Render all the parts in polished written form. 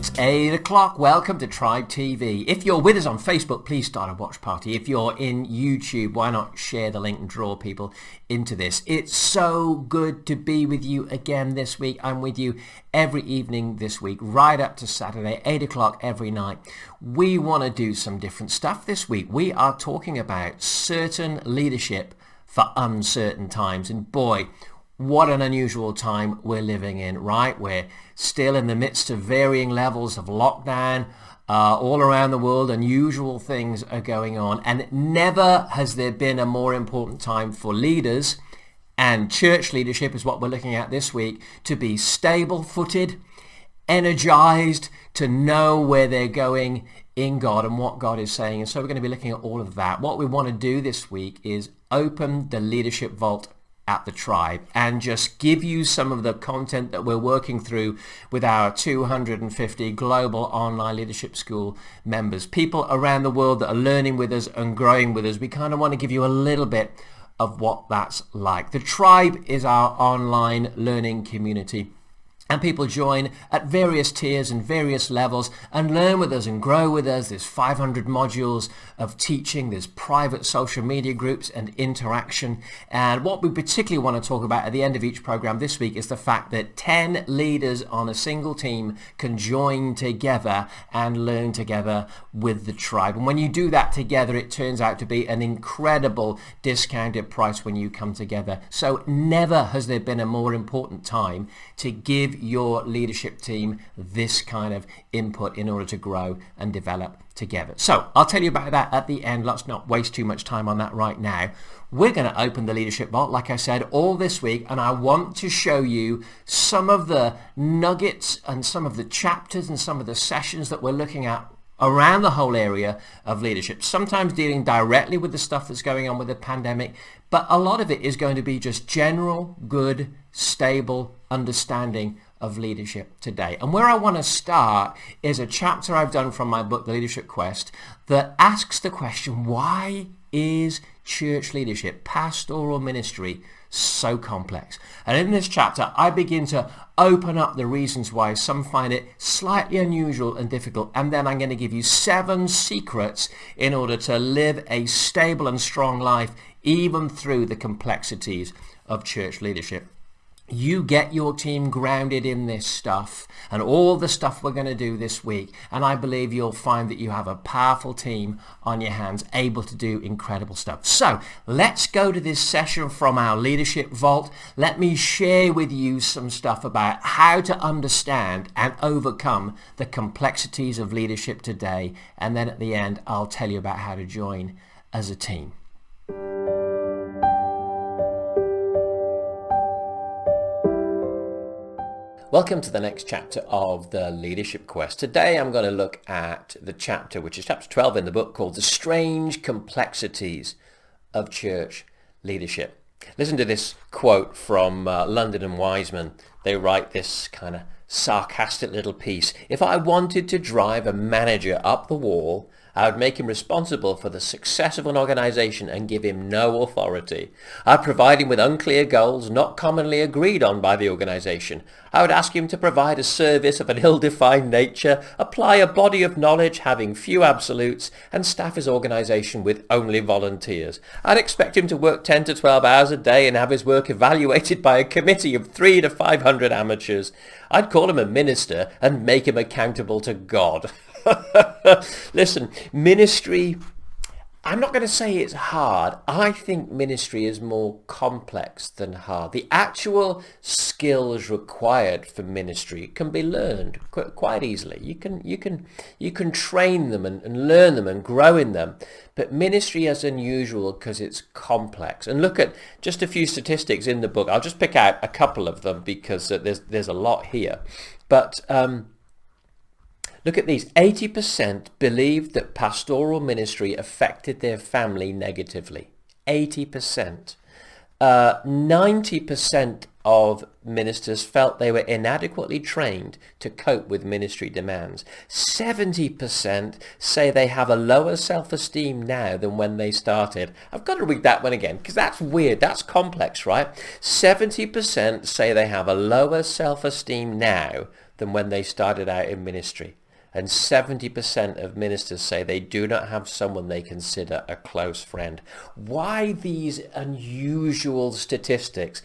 It's 8 o'clock. Welcome to Tribe TV. If you're with us on Facebook, please start a watch party. If you're in YouTube, why not share the link and draw people into this? It's so good to be with you again this week. I'm with you every evening this week, right up to Saturday, 8 o'clock every night. We want to do some different stuff this week. We are talking about certain leadership for uncertain times. And boy, what an unusual time we're living in, right? We're still in the midst of varying levels of lockdown all around the world. Unusual things are going on. And never has there been a more important time for leaders, and church leadership is what we're looking at this week, to be stable-footed, energized, to know where they're going in God and what God is saying. And so we're going to be looking at all of that. What we want to do this week is open the leadership vault at the Tribe and just give you some of the content that we're working through with our 250 global online leadership school members, people around the world that are learning with us and growing with us. We kind of want to give you a little bit of what that's like. The Tribe is our online learning community, and people join at various tiers and various levels and learn with us and grow with us. There's 500 modules of teaching. There's private social media groups and interaction. And what we particularly want to talk about at the end of each program this week is the fact that 10 leaders on a single team can join together and learn together with the Tribe. And when you do that together, it turns out to be an incredible discounted price when you come together. So never has there been a more important time to give your leadership team this kind of input in order to grow and develop together. So I'll tell you about that at the end. Let's not waste too much time on that right now. We're going to open the leadership vault, like I said, all this week, and I want to show you some of the nuggets and some of the chapters and some of the sessions that we're looking at around the whole area of leadership, sometimes dealing directly with the stuff that's going on with the pandemic, but a lot of it is going to be just general, good, stable understanding of leadership today. And where I want to start is a chapter I've done from my book, The Leadership Quest, that asks the question, why is church leadership, pastoral ministry, so complex? And in this chapter, I begin to open up the reasons why some find it slightly unusual and difficult. And then I'm going to give you 7 secrets in order to live a stable and strong life, even through the complexities of church leadership. You get your team grounded in this stuff and all the stuff we're going to do this week, and I believe you'll find that you have a powerful team on your hands able to do incredible stuff. So let's go to this session from our leadership vault. Let me share with you some stuff about how to understand and overcome the complexities of leadership today, and then at the end I'll tell you about how to join as a team. Welcome to the next chapter of the Leadership Quest. Today I'm going to look at the chapter, which is chapter 12 in the book, called The Strange Complexities of Church Leadership. Listen to this quote from London and Wiseman. They write this kind of sarcastic little piece. If I wanted to drive a manager up the wall, I would make him responsible for the success of an organization and give him no authority. I'd provide him with unclear goals not commonly agreed on by the organization. I would ask him to provide a service of an ill-defined nature, apply a body of knowledge having few absolutes, and staff his organization with only volunteers. I'd expect him to work 10 to 12 hours a day and have his work evaluated by a committee of 300 to 500 amateurs. I'd call him a minister and make him accountable to God. Listen, ministry, I'm not going to say it's hard. I think ministry is more complex than hard. The actual skills required for ministry can be learned quite easily. You can train them and learn them and grow in them. But ministry is unusual because it's complex. And look at just a few statistics in the book. I'll just pick out a couple of them because there's a lot here. But look at these. 80% believed that pastoral ministry affected their family negatively. 80%. 90% of ministers felt they were inadequately trained to cope with ministry demands. 70% say they have a lower self-esteem now than when they started. I've got to read that one again because that's weird. That's complex, right? 70% say they have a lower self-esteem now than when they started out in ministry. And 70% of ministers say they do not have someone they consider a close friend. Why these unusual statistics?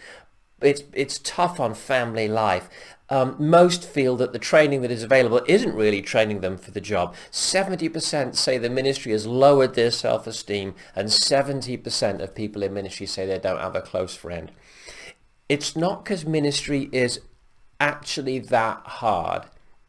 It's tough on family life. Most feel that the training that is available isn't really training them for the job. 70% say the ministry has lowered their self-esteem, and 70% of people in ministry say they don't have a close friend. It's not because ministry is actually that hard,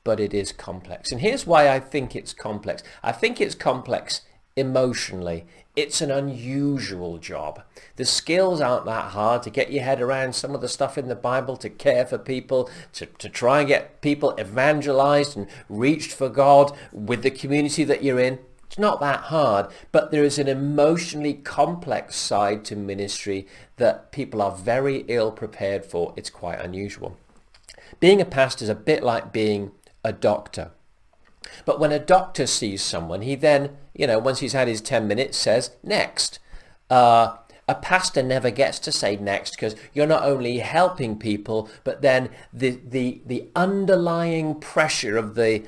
but it is complex. And here's why I think it's complex. I think it's complex emotionally. It's an unusual job. The skills aren't that hard to get your head around some of the stuff in the Bible, to care for people, to try and get people evangelized and reached for God with the community that you're in. It's not that hard, but there is an emotionally complex side to ministry that people are very ill prepared for. It's quite unusual. Being a pastor is a bit like being a doctor. But when a doctor sees someone, he then, once he's had his 10 minutes, says, next. A pastor never gets to say next, because you're not only helping people, but then the underlying pressure of the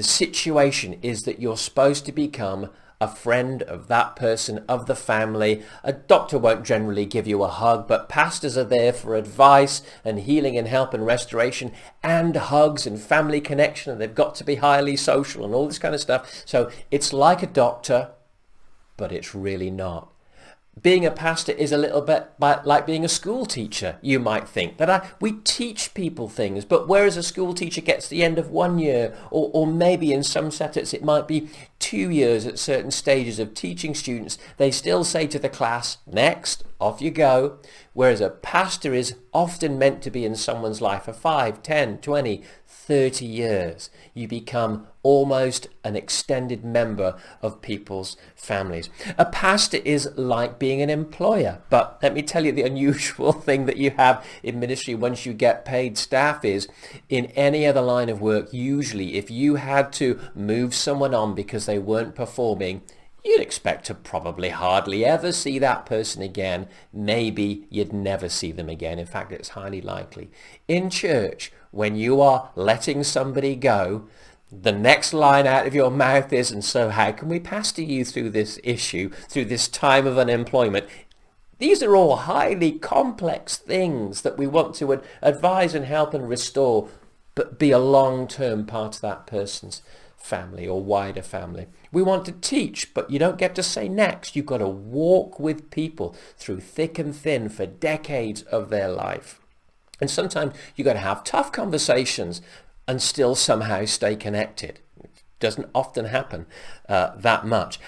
situation is that you're supposed to become a friend of that person, of the family. A doctor won't generally give you a hug, but pastors are there for advice and healing and help and restoration and hugs and family connection, and they've got to be highly social and all this kind of stuff. So it's like a doctor, but it's really not. Being a pastor is a little bit like being a school teacher, you might think. That we teach people things, but whereas a school teacher gets the end of 1 year, or maybe in some settings it might be 2 years at certain stages of teaching students, they still say to the class, next, off you go. Whereas a pastor is often meant to be in someone's life for 5, 10, 20, 30 years. You become almost an extended member of people's families. A pastor is like being an employer, but let me tell you, the unusual thing that you have in ministry once you get paid staff is, in any other line of work, usually if you had to move someone on because they weren't performing, you'd expect to probably hardly ever see that person again. Maybe you'd never see them again. In fact, it's highly likely. In church, when you are letting somebody go, the next line out of your mouth is, and so how can we pastor you through this issue, through this time of unemployment? These are all highly complex things that we want to advise and help and restore, but be a long-term part of that person's family or wider family. We want to teach, but you don't get to say next. You've got to walk with people through thick and thin for decades of their life. And sometimes you've got to have tough conversations and still somehow stay connected. It doesn't often happen that much.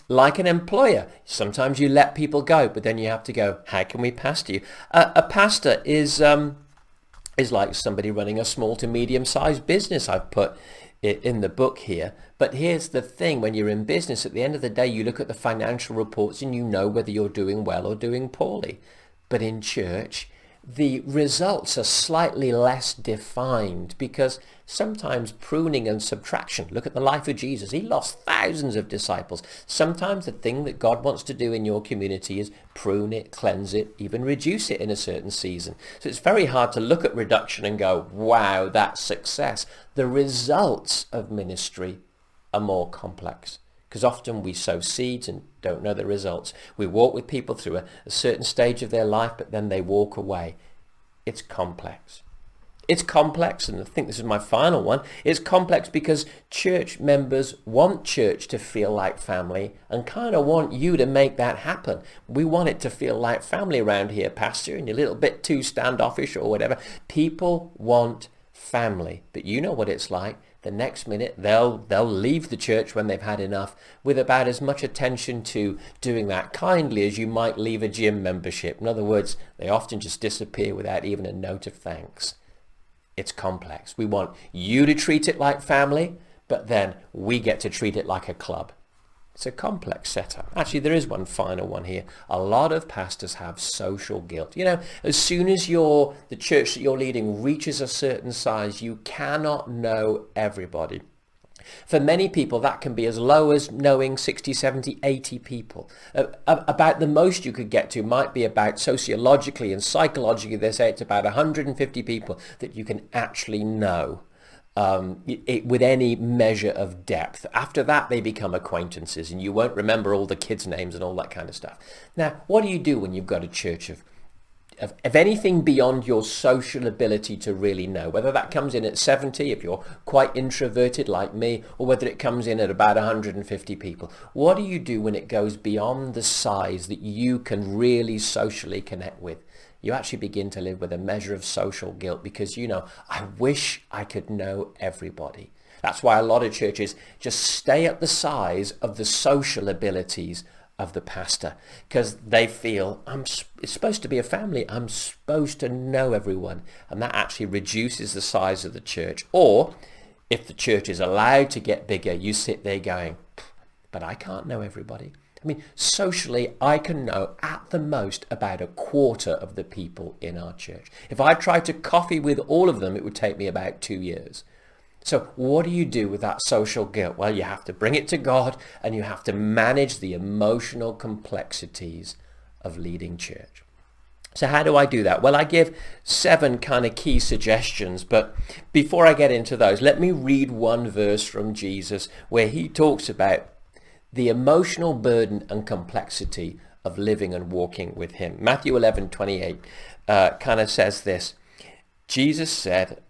Like an employer, sometimes you let people go, but then you have to go, how can we pastor you? A pastor is like somebody running a small to medium-sized business. I've put it in the book here. But here's the thing, when you're in business, at the end of the day, you look at the financial reports and you know whether you're doing well or doing poorly. But in church, the results are slightly less defined, because sometimes pruning and subtraction. Look at the life of Jesus. He lost thousands of disciples. Sometimes the thing that God wants to do in your community is prune it, cleanse it, even reduce it in a certain season. So it's very hard to look at reduction and go, wow, that's success. The results of ministry are more complex, because often we sow seeds and don't know the results. We walk with people through a certain stage of their life, but then they walk away. It's complex. It's complex, and I think this is my final one. It's complex because church members want church to feel like family and kind of want you to make that happen. We want it to feel like family around here, Pastor, and you're a little bit too standoffish or whatever. People want family, but you know what it's like. The next minute they'll leave the church when they've had enough, with about as much attention to doing that kindly as you might leave a gym membership. In other words, they often just disappear without even a note of thanks. It's complex. We want you to treat it like family, but then we get to treat it like a club. It's a complex setup. Actually, there is one final one here. A lot of pastors have social guilt. As soon as the church that you're leading reaches a certain size, you cannot know everybody. For many people, that can be as low as knowing 60, 70, 80 people. About the most you could get to might be about sociologically and psychologically, they say it's about 150 people that you can actually know with any measure of depth. After that, they become acquaintances, and you won't remember all the kids' names and all that kind of stuff. Now, what do you do when you've got a church of anything beyond your social ability to really know, whether that comes in at 70 if you're quite introverted like me, or whether it comes in at about 150 people? What do you do when it goes beyond the size that you can really socially connect with? You actually begin to live with a measure of social guilt because I wish I could know everybody. That's why a lot of churches just stay at the size of the social abilities of the pastor, because they feel it's supposed to be a family. I'm supposed to know everyone, and that actually reduces the size of the church. Or if the church is allowed to get bigger, you sit there going, but I can't know everybody. I mean, socially, I can know at the most about a quarter of the people in our church. If I tried to coffee with all of them, it would take me about 2 years. So what do you do with that social guilt? Well, you have to bring it to God, and you have to manage the emotional complexities of leading church. So how do I do that? Well, I give 7 kind of key suggestions, but before I get into those, let me read one verse from Jesus where he talks about the emotional burden and complexity of living and walking with him. Matthew 11:28 kind of says this. Jesus said,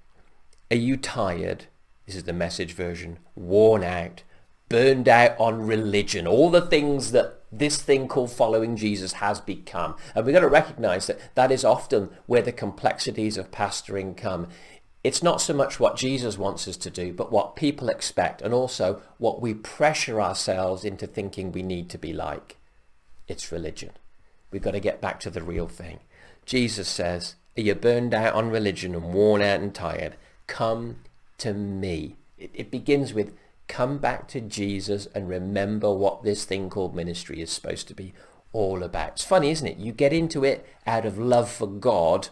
"Are you tired?" This is the Message version. "Worn out, burned out on religion," all the things that this thing called following Jesus has become. And we've got to recognize that that is often where the complexities of pastoring come. It's not so much what Jesus wants us to do, but what people expect, and also what we pressure ourselves into thinking we need to be like. It's religion. We've got to get back to the real thing. Jesus says, "Are you burned out on religion and worn out and tired? Come to me." It begins with come back to Jesus and remember what this thing called ministry is supposed to be all about. It's funny, isn't it? You get into it out of love for God,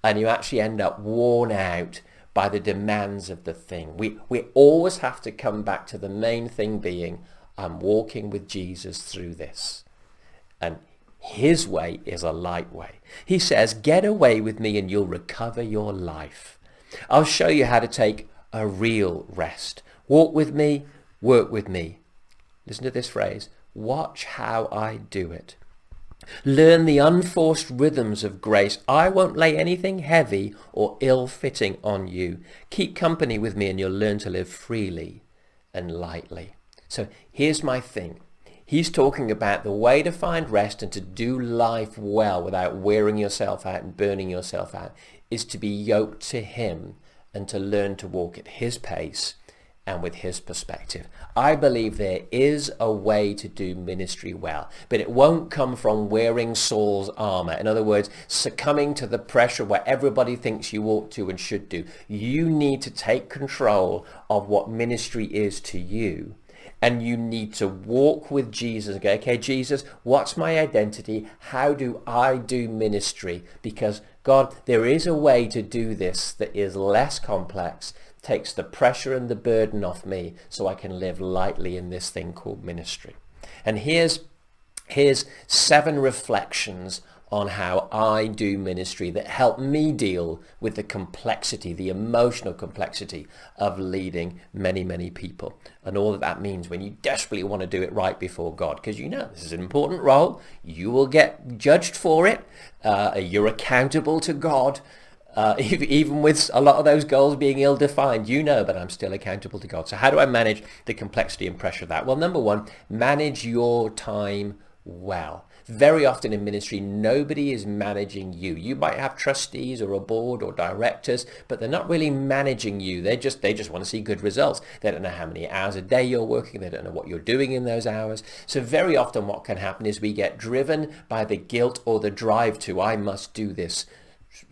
and you actually end up worn out by the demands of the thing. We always have to come back to the main thing being, I'm walking with Jesus through this. And his way is a light way. He says, "Get away with me and you'll recover your life. I'll show you how to take a real rest. Walk with me, work with me." Listen to this phrase. "Watch how I do it. Learn the unforced rhythms of grace. I won't lay anything heavy or ill-fitting on you. Keep company with me and you'll learn to live freely and lightly." So here's my thing. He's talking about the way to find rest and to do life well without wearing yourself out and burning yourself out is to be yoked to him and to learn to walk at his pace and with his perspective. I believe there is a way to do ministry well, but it won't come from wearing Saul's armor. In other words, succumbing to the pressure where everybody thinks you ought to and should do. You need to take control of what ministry is to you. And you need to walk with Jesus and go, okay, Jesus, what's my identity? How do I do ministry? Because God, there is a way to do this that is less complex, takes the pressure and the burden off me so I can live lightly in this thing called ministry. And here's 7 reflections on how I do ministry that help me deal with the complexity, the emotional complexity of leading many, many people. And all that means when you desperately want to do it right before God, because this is an important role. You will get judged for it. You're accountable to God. Even with a lot of those goals being ill-defined, but I'm still accountable to God. So how do I manage the complexity and pressure of that? Well, number one, manage your time well. Very often in ministry, nobody is managing you. You might have trustees or a board or directors, but they're not really managing you. They just want to see good results. They don't know how many hours a day you're working. They don't know what you're doing in those hours. So very often what can happen is we get driven by the guilt or the drive to, I must do this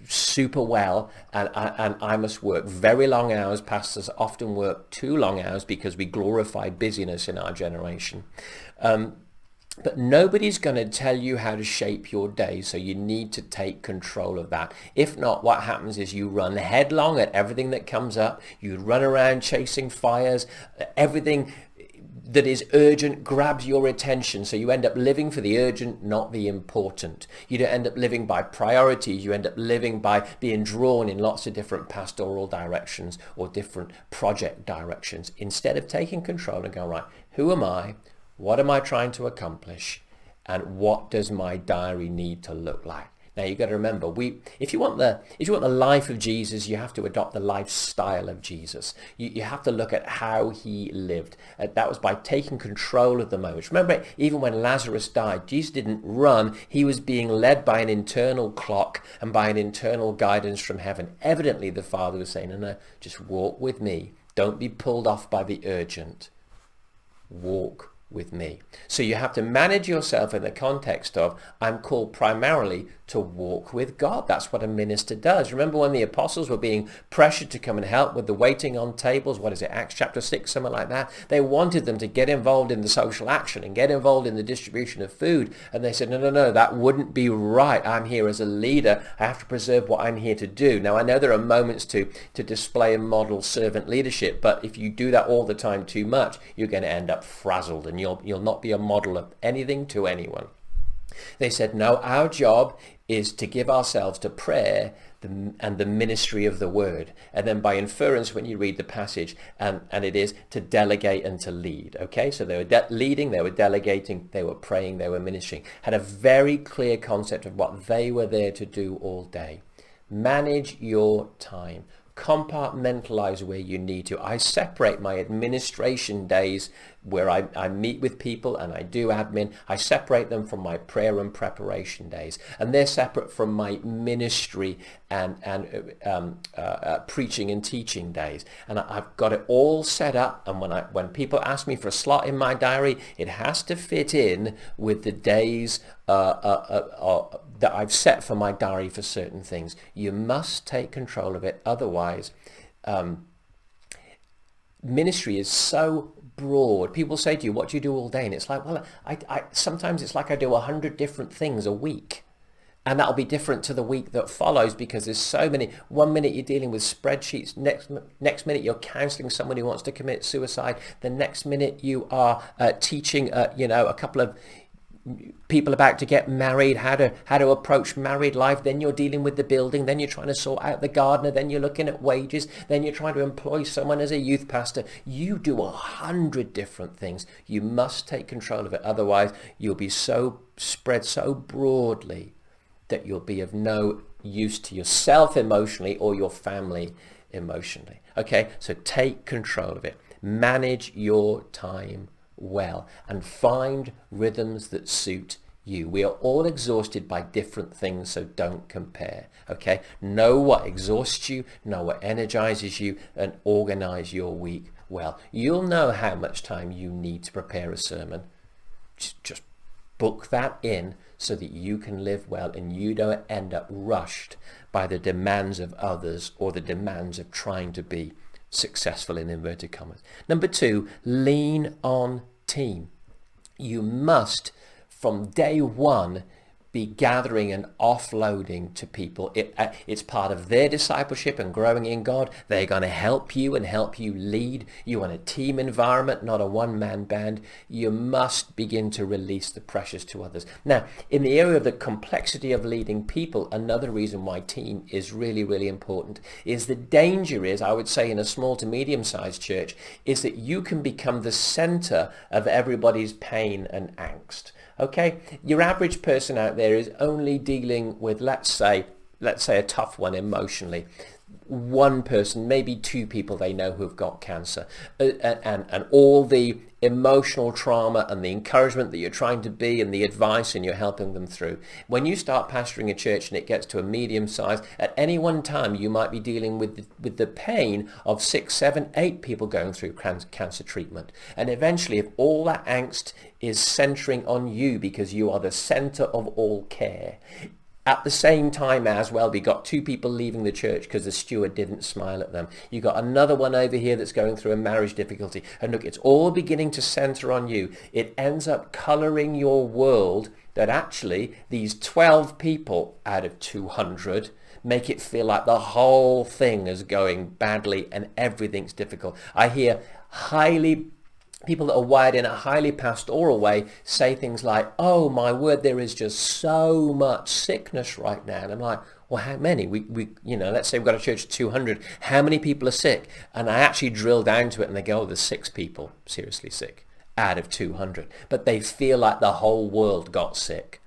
super well, and I must work very long hours. Pastors often work too long hours because we glorify busyness in our generation. But nobody's going to tell you how to shape your day, so you need to take control of that. If not, what happens is you run headlong at everything that comes up. You run around chasing fires. Everything that is urgent grabs your attention, so you end up living for the urgent, not the important. You don't end up living by priorities. You end up living by being drawn in lots of different pastoral directions or different project directions, instead of taking control and going, right, who am I? What am I trying to accomplish? And what does my diary need to look like? Now you've got to remember, if you want the life of Jesus, you have to adopt the lifestyle of Jesus. You have to look at how he lived. That was by taking control of the moments. Remember, even when Lazarus died, Jesus didn't run. He was being led by an internal clock and by an internal guidance from heaven. Evidently, the Father was saying, no, just walk with me. Don't be pulled off by the urgent. Walk with me. So you have to manage yourself in the context of, I'm called primarily to walk with God. That's what a minister does. Remember when the apostles were being pressured to come and help with the waiting on tables? What is it, Acts chapter 6, something like that? They wanted them to get involved in the social action and get involved in the distribution of food. And they said, no, that wouldn't be right. I'm here as a leader. I have to preserve what I'm here to do. Now, I know there are moments to display and model servant leadership, but if you do that all the time too much, you're going to end up frazzled and you'll not be a model of anything to anyone. They said, no, our job is to give ourselves to prayer and the ministry of the word. And then by inference, when you read the passage, and it is to delegate and to lead. Okay, so they were leading, they were delegating, they were praying, they were ministering. Had a very clear concept of what they were there to do all day. Manage your time. Compartmentalize where you need to. I separate my administration days where I meet with people and I do admin. I separate them from my prayer and preparation days, and they're separate from my ministry and preaching and teaching days. And I've got it all set up. And when people ask me for a slot in my diary, it has to fit in with the days that I've set for my diary for certain things. You must take control of it. Otherwise, ministry is so broad. People say to you, what do you do all day? And it's like, well, I sometimes it's like I do 100 different things a week. And that'll be different to the week that follows, because there's so many. 1 minute you're dealing with spreadsheets. Next minute you're counseling someone who wants to commit suicide. The next minute you are teaching, a couple of people about to get married, how to approach married life. Then you're dealing with the building. Then you're trying to sort out the gardener. Then you're looking at wages. Then you're trying to employ someone as a youth pastor. You do 100 different things. You must take control of it. Otherwise, you'll be so spread so broadly that you'll be of no use to yourself emotionally or your family emotionally. Okay, so take control of it. Manage your time well and find rhythms that suit you. We are all exhausted by different things, so don't compare. Okay, know what exhausts you, know what energizes you, and organize your week well. You'll know how much time you need to prepare a sermon. Just book that in so that you can live well and you don't end up rushed by the demands of others or the demands of trying to be successful, in inverted commas. Number 2, lean on team. You must, from day one, be gathering and offloading to people. It's part of their discipleship and growing in God. They're going to help you and help you lead. You want a team environment, not a one-man band. You must begin to release the pressures to others. Now, in the area of the complexity of leading people, another reason why team is really, really important is the danger is, I would say, in a small to medium-sized church, is that you can become the center of everybody's pain and angst. Okay, your average person out there is only dealing with, let's say a tough one emotionally. One person, maybe 2 people they know who've got cancer, and all the emotional trauma and the encouragement that you're trying to be and the advice and you're helping them through. When you start pastoring a church and it gets to a medium size, at any one time you might be dealing with the pain of 6, 7, 8 people going through cancer treatment. And eventually, if all that angst is centering on you because you are the center of all care, At the same time as, well, we got 2 people leaving the church because the steward didn't smile at them. You got another one over here that's going through a marriage difficulty. And look, it's all beginning to center on you. It ends up coloring your world that actually these 12 people out of 200 make it feel like the whole thing is going badly and everything's difficult. I hear people that are wired in a highly pastoral way say things like, oh my word, there is just so much sickness right now. And I'm like, well, how many? We let's say we've got a church of 200. How many people are sick? And I actually drill down to it and they go, oh, there's 6 people seriously sick out of 200. But they feel like the whole world got sick.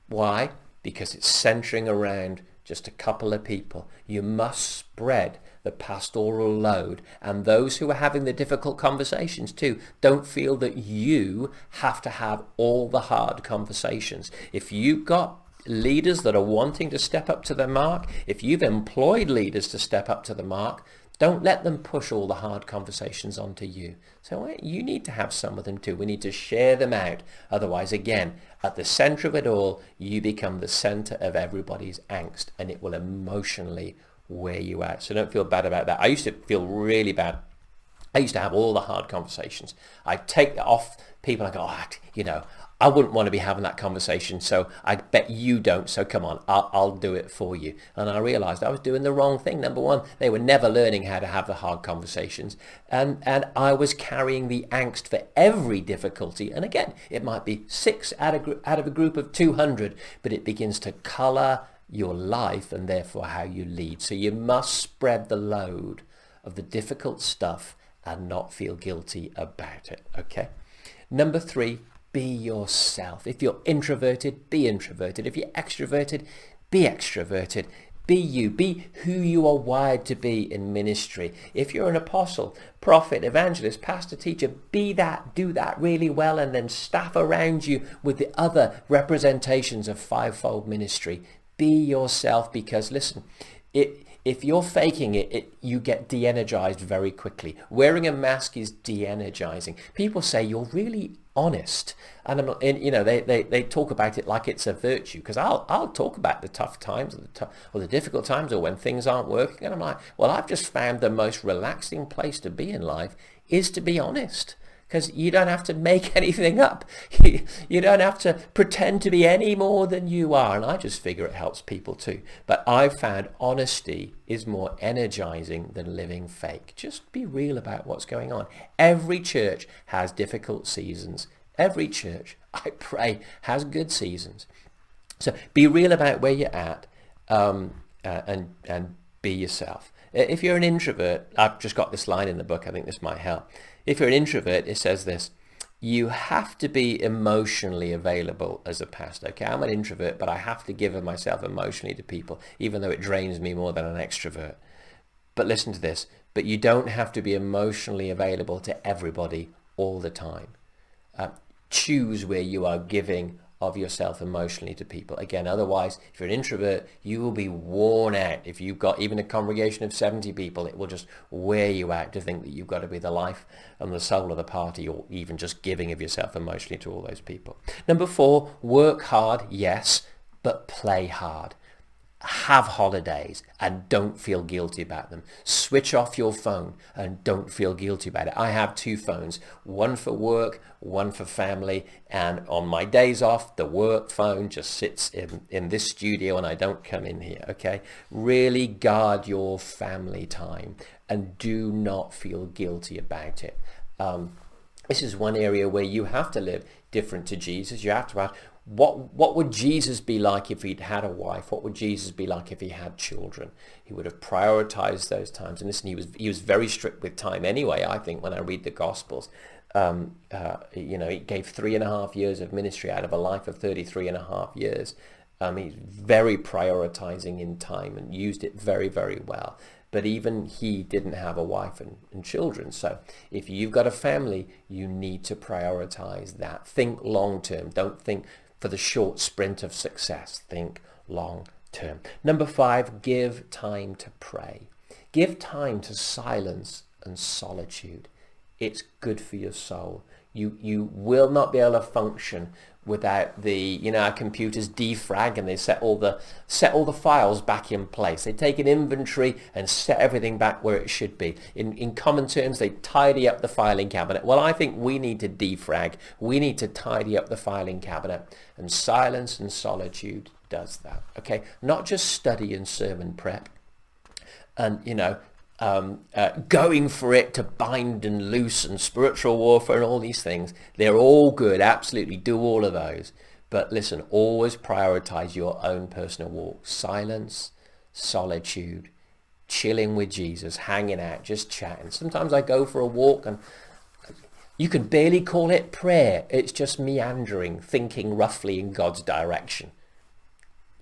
Why? Because it's centering around just a couple of people. You must spread the pastoral load, and those who are having the difficult conversations too don't feel that you have to have all the hard conversations. If you've got leaders that are wanting to step up to the mark, if you've employed leaders to step up to the mark, don't let them push all the hard conversations onto you. So you need to have some of them too. We need to share them out. Otherwise, again, at the center of it all, you become the center of everybody's angst, and it will emotionally wear you out. So don't feel bad about that. I used to feel really bad. I used to have all the hard conversations. I'd take that off people and go, I wouldn't want to be having that conversation, so I bet you don't, so come on, I'll do it for you. And I realized I was doing the wrong thing. Number one, they were never learning how to have the hard conversations, and I was carrying the angst for every difficulty. And again, it might be 6 out of a group of 200, but it begins to color your life and therefore how you lead. So you must spread the load of the difficult stuff and not feel guilty about it, okay? Number 3, be yourself. If you're introverted, be introverted. If you're extroverted, be extroverted. Be you. Be who you are wired to be in ministry. If you're an apostle, prophet, evangelist, pastor, teacher, be that. Do that really well, and then staff around you with the other representations of fivefold ministry. Be yourself, because listen, if you're faking it, you get de-energized very quickly. Wearing a mask is de-energizing. People say you're really honest, and they talk about it like it's a virtue, because I'll talk about the tough times or the difficult times or when things aren't working, and I'm like, well, I've just found the most relaxing place to be in life is to be honest. Because you don't have to make anything up. You don't have to pretend to be any more than you are. And I just figure it helps people too. But I've found honesty is more energizing than living fake. Just be real about what's going on. Every church has difficult seasons. Every church, I pray, has good seasons. So be real about where you're at, and be yourself. If you're an introvert, I've just got this line in the book. I think this might help. If you're an introvert, it says this: you have to be emotionally available as a pastor. Okay, I'm an introvert, but I have to give of myself emotionally to people, even though it drains me more than an extrovert. But listen to this: but you don't have to be emotionally available to everybody all the time. Choose where you are giving of yourself emotionally to people. Again, otherwise, if you're an introvert, you will be worn out. If you've got even a congregation of 70 people, it will just wear you out to think that you've got to be the life and the soul of the party, or even just giving of yourself emotionally to all those people. Number 4, work hard, yes, but play hard. Have holidays and don't feel guilty about them. Switch off your phone and don't feel guilty about it. I have 2 phones, one for work, one for family, and on my days off, the work phone just sits in this studio and I don't come in here, okay? Really guard your family time and do not feel guilty about it. This is one area where you have to live different to Jesus. You have to ask, what would Jesus be like if he'd had a wife? What would Jesus be like if he had children? He would have prioritized those times. And listen, he was very strict with time anyway. I think when I read the Gospels, he gave 3.5 years of ministry out of a life of 33.5 years. He's very prioritizing in time and used it very, very well. But even he didn't have a wife and children. So if you've got a family, you need to prioritize that. Think long term. Don't think for the short sprint of success. Think long term. Number 5, give time to pray. Give time to silence and solitude. It's good for your soul. You will not be able to function without our computers defrag and they set all the files back in place. They take an inventory and set everything back where it should be. In common terms, they tidy up the filing cabinet. Well, I think we need to defrag. We need to tidy up the filing cabinet, and silence and solitude does that. Okay, not just study and sermon prep, and going for it to bind and loose and spiritual warfare and all these things. They're all good. Absolutely do all of those. But listen, always prioritize your own personal walk. Silence, solitude, chilling with Jesus, hanging out, just chatting. Sometimes I go for a walk and you can barely call it prayer. It's just meandering, thinking roughly in God's direction.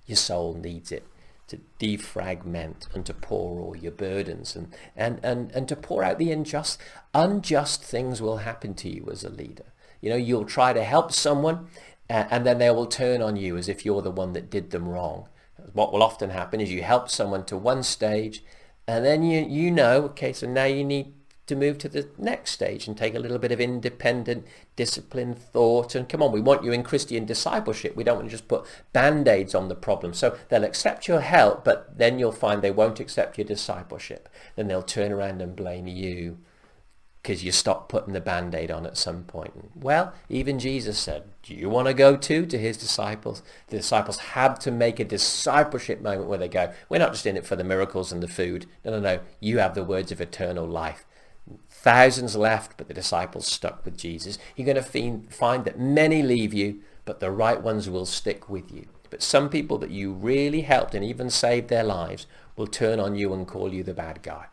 Your soul needs it to defragment and to pour all your burdens and to pour out the unjust things will happen to you as a leader. You'll try to help someone and then they will turn on you as if you're the one that did them wrong. What will often happen is you help someone to one stage and then okay, so now you need to move to the next stage and take a little bit of independent, disciplined thought. And come on, we want you in Christian discipleship. We don't want to just put band-aids on the problem. So they'll accept your help, but then you'll find they won't accept your discipleship. Then they'll turn around and blame you because you stopped putting the band-aid on at some point. Well, even Jesus said, do you want to go to his disciples? The disciples had to make a discipleship moment where they go, we're not just in it for the miracles and the food. No. You have the words of eternal life. Thousands left, but the disciples stuck with Jesus. You're going to find that many leave you, but the right ones will stick with you. But some people that you really helped and even saved their lives will turn on you and call you the bad guy.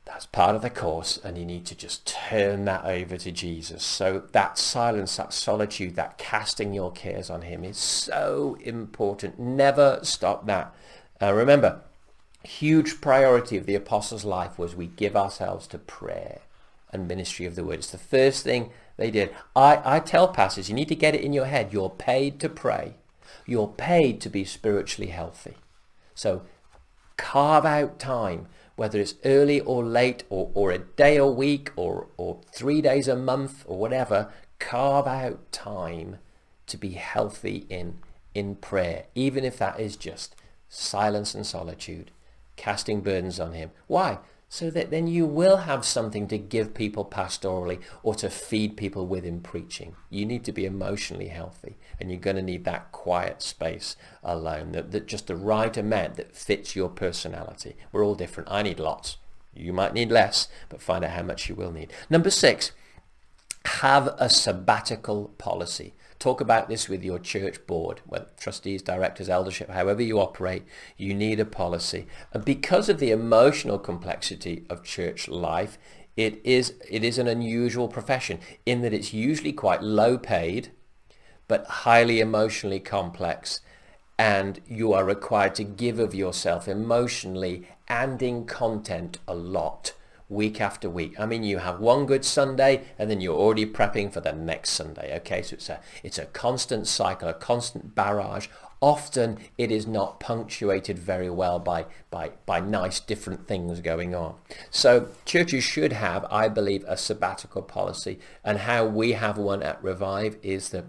That's part of the course, and you need to just turn that over to Jesus. So that silence, that solitude, that casting your cares on him is so important. Never stop that. Remember, huge priority of the apostles' life was we give ourselves to prayer and ministry of the word. It's the first thing they did. I tell pastors, you need to get it in your head. You're paid to pray. You're paid to be spiritually healthy. So carve out time, whether it's early or late or a day a week or 3 days a month or whatever, carve out time to be healthy in prayer, even if that is just silence and solitude. Casting burdens on him. Why? So that then you will have something to give people pastorally or to feed people with in preaching. You need to be emotionally healthy, and you're going to need that quiet space alone, that just the right amount that fits your personality. We're all different. I need lots. You might need less, but find out how much you will need. Number 6, have a sabbatical policy. Talk about this with your church board, whether trustees, directors, eldership, however you operate. You need a policy. And because of the emotional complexity of church life, it is an unusual profession in that it's usually quite low paid, but highly emotionally complex. And you are required to give of yourself emotionally and in content a lot. Week after week. I mean, you have one good Sunday and then you're already prepping for the next Sunday. Okay, so it's a constant cycle, a constant barrage. Often it is not punctuated very well by nice different things going on. So churches should have, I believe, a sabbatical policy. And how we have one at Revive is that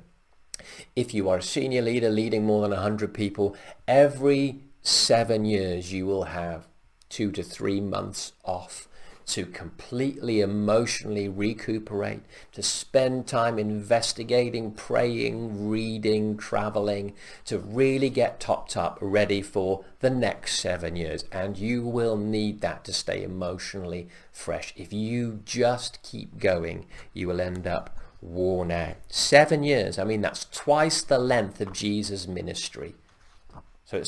if you are a senior leader leading more than 100 people, every 7 years you will have 2 to 3 months off to completely emotionally recuperate, to spend time investigating, praying, reading, traveling, to really get topped up, ready for the next 7 years. And you will need that to stay emotionally fresh. If you just keep going, you will end up worn out. 7 years, I mean, that's twice the length of Jesus' ministry. So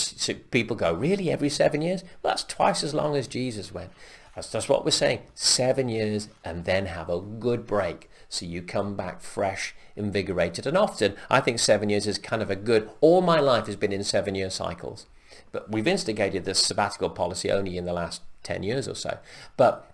people go, really, every 7 years? Well, that's twice as long as Jesus went. That's what we're saying. 7 years and then have a good break so you come back fresh, invigorated. And often I think 7 years is kind of a good, all my life has been in 7-year cycles. But we've instigated this sabbatical policy only in the last 10 years or so. But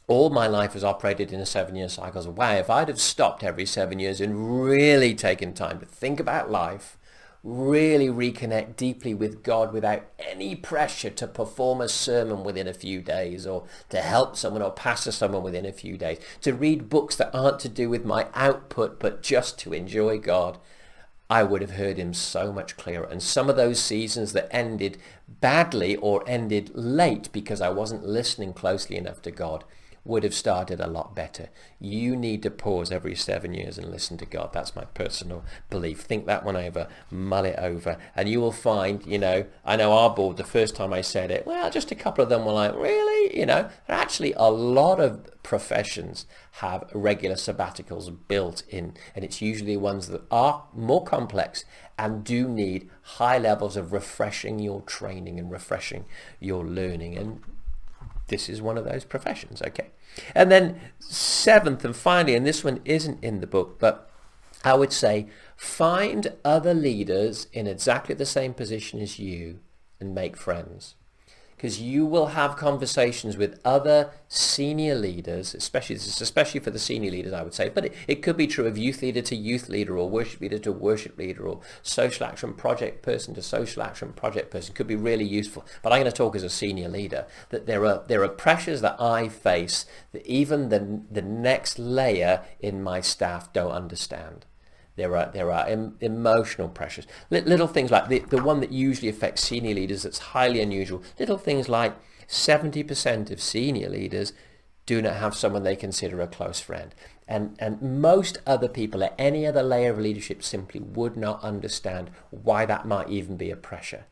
all my life has operated in a 7-year cycles. Wow, if I'd have stopped every 7 years and really taken time to think about life, really reconnect deeply with God without any pressure to perform a sermon within a few days, or to help someone or pastor someone within a few days, to read books that aren't to do with my output but just to enjoy God, I would have heard him so much clearer. And some of those seasons that ended badly or ended late because I wasn't listening closely enough to God would have started a lot better. You need to pause every 7 years and listen to God. That's my personal belief. Think that one over, mull it over, and you will find, I know our board, the first time I said it, well, just a couple of them were like, really? Actually a lot of professions have regular sabbaticals built in, and it's usually ones that are more complex and do need high levels of refreshing your training and refreshing your learning. And this is one of those professions, okay? And then seventh and finally, and this one isn't in the book, but I would say find other leaders in exactly the same position as you and make friends. Because you will have conversations with other senior leaders, especially for the senior leaders, I would say, but it could be true of youth leader to youth leader, or worship leader to worship leader, or social action project person to social action project person. It could be really useful. But I'm going to talk as a senior leader, that there are pressures that I face that even the next layer in my staff don't understand. There are emotional pressures. Little things like the one that usually affects senior leaders that's highly unusual. Little things like 70% of senior leaders do not have someone they consider a close friend. And most other people at any other layer of leadership simply would not understand why that might even be a pressure.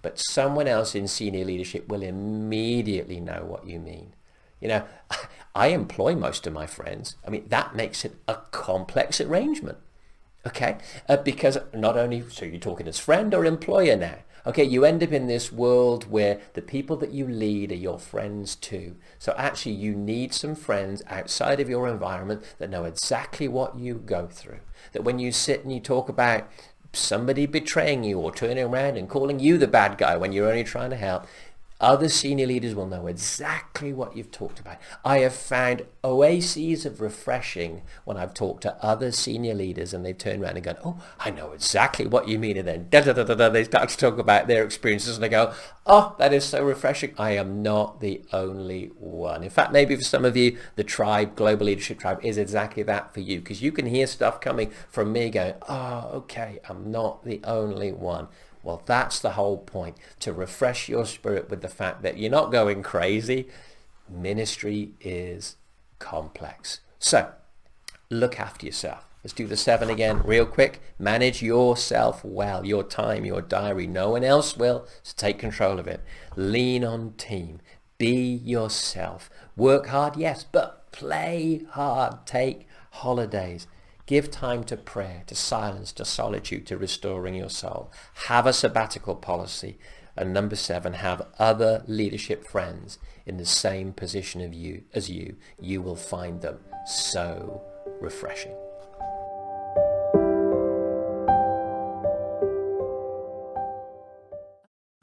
But someone else in senior leadership will immediately know what you mean. I employ most of my friends. I mean, that makes it a complex arrangement. Okay, because not only, so you're talking as friend or employer now. Okay, you end up in this world where the people that you lead are your friends too. So actually you need some friends outside of your environment that know exactly what you go through. That when you sit and you talk about somebody betraying you or turning around and calling you the bad guy when you're only trying to help, other senior leaders will know exactly what you've talked about. I have found oases of refreshing when I've talked to other senior leaders and they've turned around and gone, oh, I know exactly what you mean. And then they start to talk about their experiences and they go, oh, that is so refreshing. I am not the only one. In fact, maybe for some of you, the tribe, Global Leadership Tribe, is exactly that for you, because you can hear stuff coming from me going, oh, okay, I'm not the only one. Well, that's the whole point, to refresh your spirit with the fact that you're not going crazy. Ministry is complex. So, look after yourself. Let's do the 7 again real quick. Manage yourself well, your time, your diary. No one else will, so take control of it. Lean on team. Be yourself. Work hard, yes, but play hard. Take holidays. Give time to prayer, to silence, to solitude, to restoring your soul. Have a sabbatical policy. And number 7, have other leadership friends in the same position as you. You will find them so refreshing.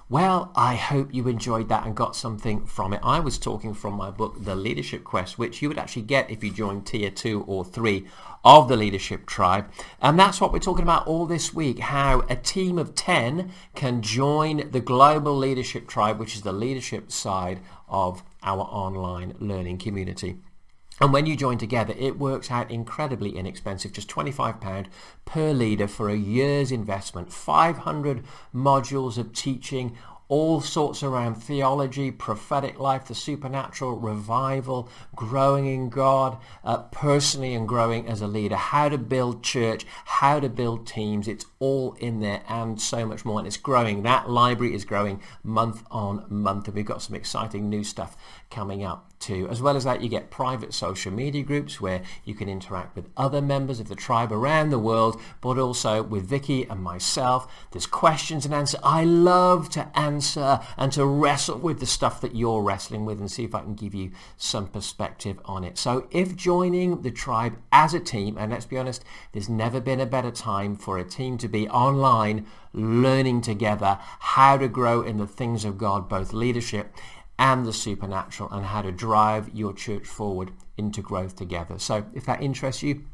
Well, I hope you enjoyed that and got something from it. I was talking from my book, The Leadership Quest, which you would actually get if you join tier 2 or 3 of the Leadership Tribe. And that's what we're talking about all this week, how a team of 10 can join the Global Leadership Tribe, which is the leadership side of our online learning community. And when you join together, it works out incredibly inexpensive, just £25 per leader for a year's investment, 500 modules of teaching, all sorts around theology, prophetic life, the supernatural, revival, growing in God, personally and growing as a leader, how to build church, how to build teams. It's all in there and so much more. And it's growing. That library is growing month on month. And we've got some exciting new stuff coming up too. As well as that, you get private social media groups where you can interact with other members of the tribe around the world, but also with Vicky and myself. There's questions and answers. I love to answer and to wrestle with the stuff that you're wrestling with and see if I can give you some perspective on it. So if joining the tribe as a team, and let's be honest, there's never been a better time for a team to be online learning together how to grow in the things of God, both leadership and the supernatural, and how to drive your church forward into growth together. So if that interests you,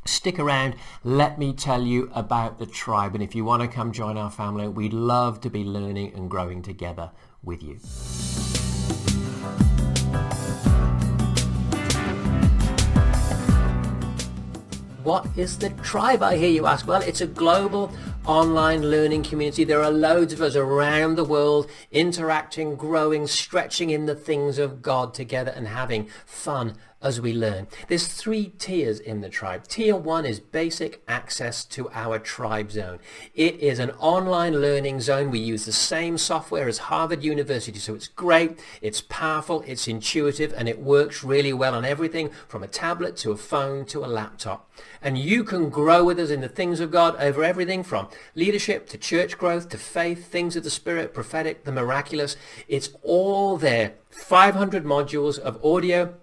Stick around. Let me tell you about the tribe. And if you want to come join our family, we'd love to be learning and growing together with you. What is the tribe, I hear you ask? Well, it's a global online learning community. There are loads of us around the world interacting, growing, stretching in the things of God together and having fun as we learn. There's 3 tiers in the tribe. Tier 1 is basic access to our tribe zone. It is an online learning zone. We use the same software as Harvard University, so it's great, it's powerful, it's intuitive, and it works really well on everything from a tablet to a phone to a laptop. And you can grow with us in the things of God over everything from leadership to church growth to faith, things of the Spirit, prophetic, the miraculous. It's all there. 500 modules of audio,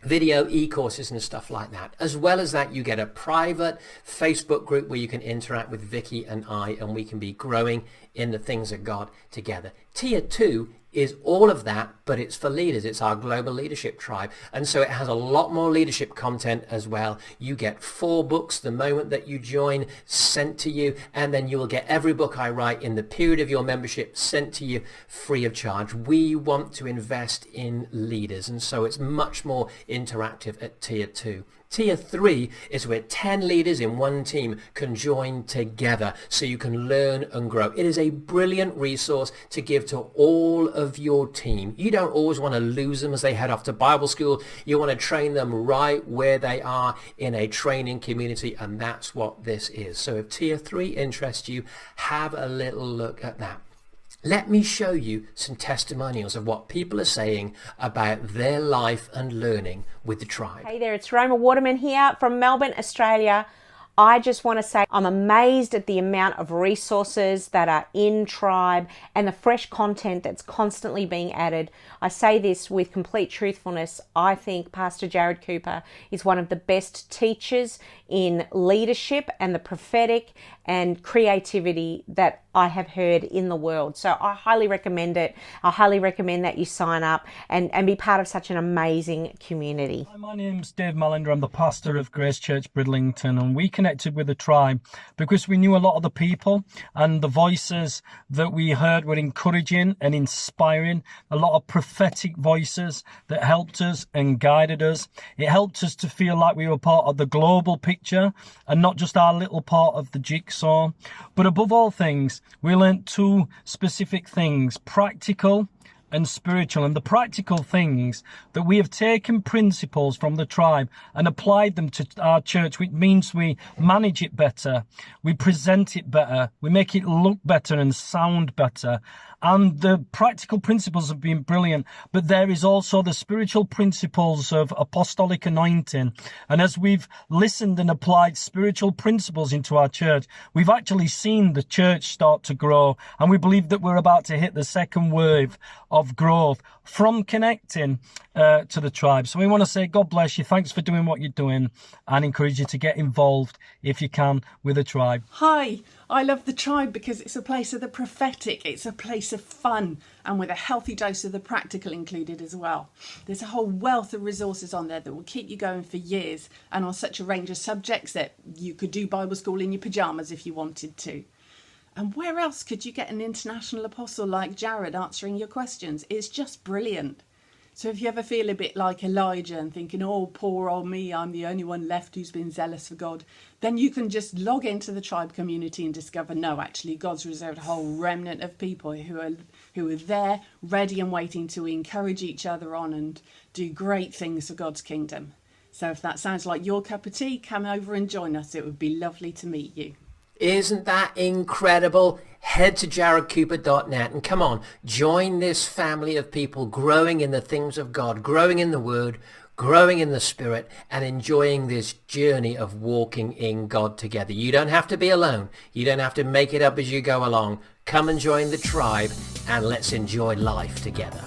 video, e-courses and stuff like that. As well as that, you get a private Facebook group where you can interact with Vicky and I, and we can be growing in the things of God together. Tier 2 is all of that, but it's for leaders. It's our global leadership tribe. And so it has a lot more leadership content as well. You get 4 books the moment that you join sent to you, and then you will get every book I write in the period of your membership sent to you free of charge. We want to invest in leaders, and so it's much more interactive at Tier 2. Tier 3 is where 10 leaders in one team can join together so you can learn and grow. It is a brilliant resource to give to all of your team. You don't always want to lose them as they head off to Bible school. You want to train them right where they are in a training community, and that's what this is. So if Tier 3 interests you, have a little look at that. Let me show you some testimonials of what people are saying about their life and learning with the tribe. Hey there, it's Roma Waterman here from Melbourne, Australia. I just want to say I'm amazed at the amount of resources that are in Tribe and the fresh content that's constantly being added. I say this with complete truthfulness. I think Pastor Jarrod Cooper is one of the best teachers in leadership and the prophetic and creativity that I have heard in the world. So I highly recommend it. I highly recommend that you sign up and be part of such an amazing community. Hi, my name's Dave Mallender. I'm the pastor of Grace Church Bridlington, and we connected with the tribe because we knew a lot of the people, and the voices that we heard were encouraging and inspiring. A lot of prophetic voices that helped us and guided us. It helped us to feel like we were part of the global picture and not just our little part of the jigsaw. But above all things, we learned 2 specific things: practical and spiritual. And the practical things, that we have taken principles from the tribe and applied them to our church, which means we manage it better, we present it better, we make it look better and sound better. And the practical principles have been brilliant, but there is also the spiritual principles of apostolic anointing. And as we've listened and applied spiritual principles into our church, we've actually seen the church start to grow. And we believe that we're about to hit the second wave of growth from connecting to the tribe. So we want to say, God bless you. Thanks for doing what you're doing, and encourage you to get involved if you can with the tribe. Hi, I love the tribe because it's a place of the prophetic. It's a place of fun, and with a healthy dose of the practical included as well. There's a whole wealth of resources on there that will keep you going for years, and on such a range of subjects that you could do Bible school in your pajamas if you wanted to. And where else could you get an international apostle like Jarrod answering your questions? It's just brilliant. So if you ever feel a bit like Elijah and thinking, oh, poor old me, I'm the only one left who's been zealous for God, then you can just log into the tribe community and discover, no, actually, God's reserved a whole remnant of people who are there, ready and waiting to encourage each other on and do great things for God's kingdom. So if that sounds like your cup of tea, come over and join us. It would be lovely to meet you. Isn't that incredible? Head to jarrodcooper.net and come on, join this family of people growing in the things of God, growing in the Word, growing in the Spirit, and enjoying this journey of walking in God together. You don't have to be alone. You don't have to make it up as you go along. Come and join the tribe, and let's enjoy life together.